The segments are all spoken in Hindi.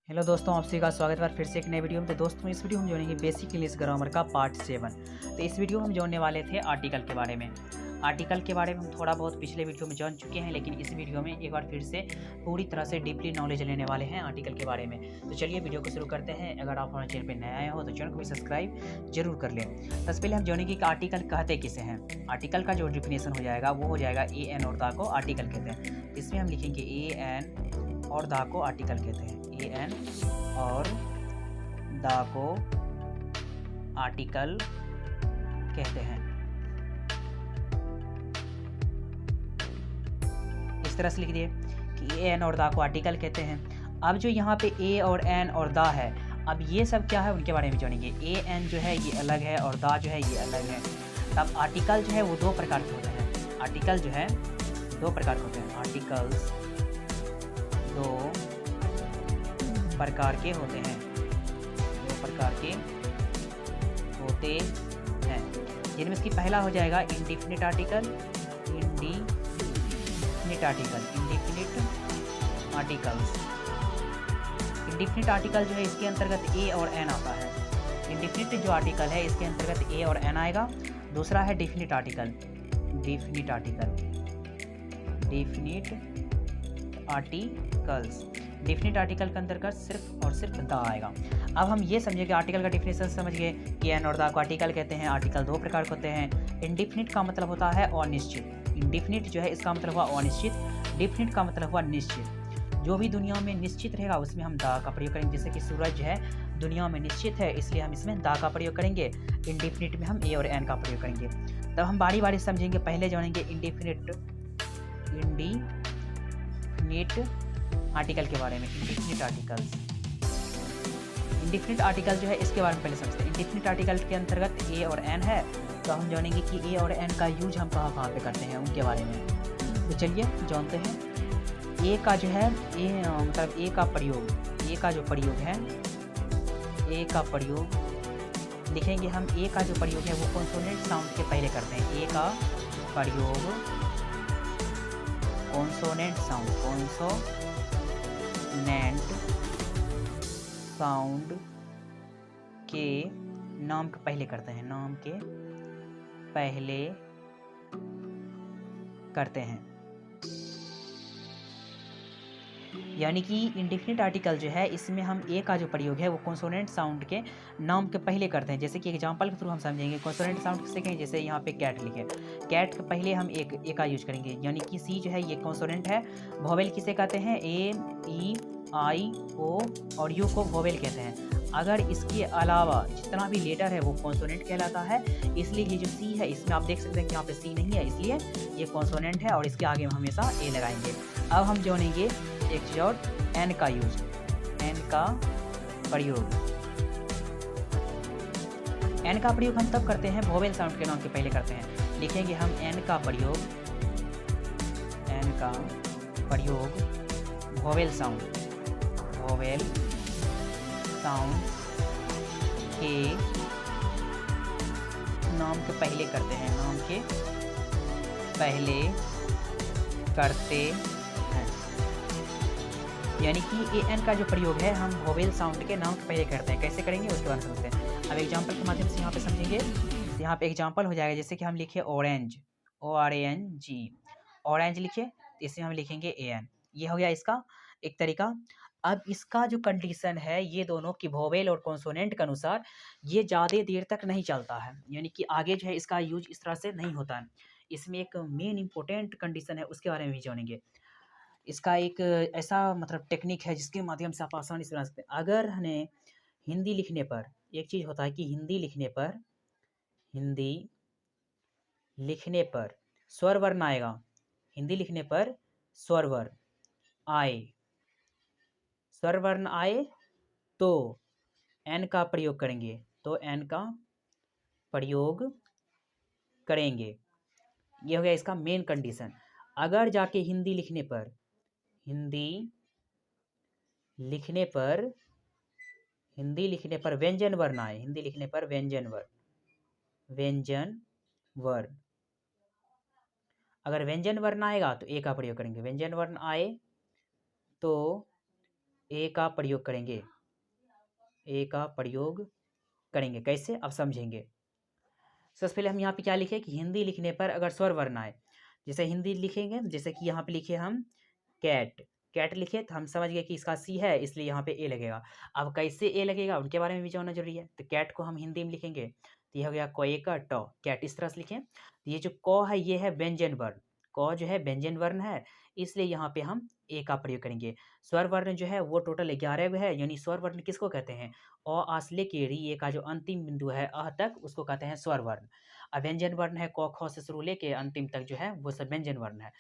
हेलो दोस्तों, आप सभी का स्वागत है फिर से एक नए वीडियो में। तो दोस्तों, इस वीडियो में जानेंगे बेसिक इंग्लिश ग्रामर का पार्ट 7। तो इस वीडियो में हम जानने वाले थे आर्टिकल के बारे में। आर्टिकल के बारे में हम थोड़ा बहुत पिछले वीडियो में जान चुके हैं, लेकिन इस वीडियो में एक बार फिर से पूरी तरह से डीपली नॉलेज लेने वाले हैं आर्टिकल के बारे में। तो चलिए वीडियो को शुरू करते हैं। अगर आप हमारे चैनल पर नए आए हो तो चैनल को भी सब्सक्राइब जरूर कर लें। सबसे पहले हम जानेंगे कि आर्टिकल कहते किसे हैं। आर्टिकल का जो डिफिनेशन हो जाएगा वो हो जाएगा ए एन और द को आर्टिकल कहते हैं। इसमें हम लिखेंगे ए एन और द को आर्टिकल कहते हैं। ए एन और द को आर्टिकल कहते हैं। इस तरह से लिख दिए कि ए एन और द को आर्टिकल कहते हैं। अब जो यहाँ पे ए और एन और द है, अब ये सब क्या है उनके बारे में जानेंगे। ए एन जो है ये अलग है और द जो है ये अलग है। तब आर्टिकल जो है वो दो प्रकार के होते हैं। आर्टिकल जो है दो प्रकार के होते हैं। आर्टिकल्स दो प्रकार के होते हैं। दो प्रकार के होते हैं, जिनमें इसकी पहला हो जाएगा indefinite article. Indefinite article, indefinite articles. Indefinite article जो है इसके अंतर्गत ए और एन आता है। इंडिफिनिट जो आर्टिकल है इसके अंतर्गत ए और एन आएगा। दूसरा है definite article. Definite article, definite articles. Definite article के अंतर्गत सिर्फ और सिर्फ द आएगा। अब हम ये समझे कि आर्टिकल का डिफिनेशन समझ गए कि एन और द को आर्टिकल कहते हैं। आर्टिकल दो प्रकार के होते हैं। इंडिफिनिट का मतलब होता है अनिश्चित। इंडिफिनिट जो है इसका मतलब हुआ अनिश्चित। डिफिनिट का मतलब हुआ निश्चित। जो भी दुनिया में निश्चित रहेगा उसमें हम द का प्रयोग करेंगे। जैसे कि सूरज है दुनिया में निश्चित है, इसलिए हम इसमें द का प्रयोग करेंगे। इंडिफिनिट में हम ए और एन का प्रयोग करेंगे। तब हम बारी बारी समझेंगे। पहले जानेंगे इंडिफिनिट आर्टिकल के बारे में। Indefinite articles. इंडिफिनिट आर्टिकल जो है इसके बारे में पहले समझते हैं। इंडिफिनिट आर्टिकल के अंतर्गत ए और एन है, तो हम जानेंगे कि ए और एन का यूज हम कहाँ कहाँ पे करते हैं उनके बारे में। तो चलिए जानते हैं। ए का जो है मतलब ए का प्रयोग, ए का जो प्रयोग है, ए का प्रयोग लिखेंगे हम। ए का जो प्रयोग है वो कॉन्सोनेंट साउंड के पहले करते हैं। ए का प्रयोग कॉन्सोनेंट साउंड, कॉन्सोनेंट साउंड के नाम के पहले करते हैं। नाम के पहले करते हैं। यानी कि इंडिफिनिट आर्टिकल जो है इसमें हम ए का जो प्रयोग है वो कॉन्सोनेंट साउंड के नाम के पहले करते हैं। जैसे कि एग्जांपल के थ्रू हम समझेंगे। कॉन्सोनेंट साउंड किसे कहें, जैसे यहाँ पे कैट लिखे, कैट के पहले हम ए का यूज करेंगे। यानी कि सी जो है ये कॉन्सोनेंट है। वोवेल किसे कहते हैं, ए, ई, आई, ओ और यू को वोवेल कहते हैं। अगर इसके अलावा जितना भी लेटर है वो कॉन्सोनेंट कहलाता है। इसलिए ये जो सी है इसमें आप देख सकते हैं कि यहाँ पे सी नहीं है, इसलिए ये कॉन्सोनेंट है और इसके आगे हम हमेशा ए लगाएंगे। अब हम जानेंगे एक चीज और, एन का यूज, एन का प्रयोग। एन का प्रयोग हम तब करते हैं वोवेल साउंड के नाम के पहले करते हैं। लिखेंगे हम एन का प्रयोग, एन का प्रयोग वोवेल साउंड, वोवेल साउंड के नाम के पहले करते हैं। नाम के पहले करते हैं। यानी कि ए एन का जो प्रयोग है हम वोवेल साउंड के नाम के पहले करते हैं। कैसे करेंगे उसके बारे में समझते हैं। अब एग्जांपल के माध्यम से यहाँ पे समझेंगे। यहाँ पे एग्जांपल हो जाएगा, जैसे कि हम लिखे ऑरेंज, ORANG, ऑरेंज लिखे, इसमें हम लिखेंगे ए एन। ये हो गया इसका एक तरीका। अब इसका जो कंडीशन है ये दोनों की वोवेल और कॉन्सोनेंट के अनुसार ये ज़्यादा देर तक नहीं चलता है। यानी कि आगे जो है इसका यूज इस तरह से नहीं होता है। इसमें एक मेन इंपॉर्टेंट कंडीशन है, उसके बारे में भी जानेंगे। इसका एक ऐसा मतलब टेक्निक है जिसके माध्यम से आप आसानी से बना सकते हैं। अगर हमें हिंदी लिखने पर एक चीज़ होता है कि हिंदी लिखने पर स्वर वर्ण आएगा। हिंदी लिखने पर स्वर वर्ण आए, स्वर वर्ण आए तो एन का प्रयोग करेंगे, तो एन का प्रयोग करेंगे। ये हो गया इसका मेन कंडीशन। अगर जाके हिंदी लिखने पर व्यंजन वर्ण आए, हिंदी लिखने पर व्यंजन वर्ण अगर व्यंजन वर्ण आएगा तो ए का प्रयोग करेंगे। व्यंजन वर्ण आए तो ए का प्रयोग करेंगे। ए का प्रयोग करेंगे कैसे, अब समझेंगे। सबसे पहले हम यहाँ पे क्या लिखे कि हिंदी लिखने पर अगर स्वर वर्ण आए, जैसे हिंदी लिखेंगे, जैसे कि यहाँ पे लिखे हम कैट, कैट लिखे तो हम समझ गए कि इसका सी है, इसलिए यहाँ पे ए लगेगा। अब कैसे ए लगेगा उनके बारे में भी जानना जरूरी है। तो कैट को हम हिंदी में लिखेंगे तो ये हो गया क का ट, कैट इस तरह से लिखें। तो ये जो क है ये है व्यंजन वर्ण, क जो है व्यंजन वर्ण है, इसलिए यहाँ पे हम ए का प्रयोग करेंगे। स्वर वर्ण जो है वो टोटल 11 है, यानी स्वर वर्ण किसको कहते हैं, अ आ से लेके री ए का जो अंतिम बिंदु है अह तक, उसको कहते हैं स्वर वर्ण। अब व्यंजन वर्ण है क ख से शुरू लेके अंतिम तक जो है वो सब व्यंजन वर्ण है।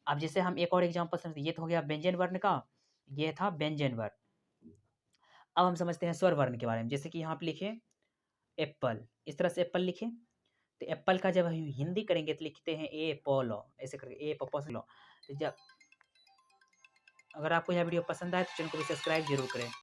अब जैसे हम एक और एग्जांपल समझते, ये तो हो गया व्यंजन वर्ण का, ये था व्यंजन वर्ण। अब हम समझते हैं स्वर वर्ण के बारे में, जैसे कि यहाँ पे लिखे एप्पल, इस तरह से एप्पल लिखे। तो एप्पल का जब हम हिंदी करेंगे तो लिखते हैं ए पोलो, ऐसे करके ए पपोलो। तो जब अगर आपको यह वीडियो पसंद आए तो चैनल को भी सब्सक्राइब जरूर करें।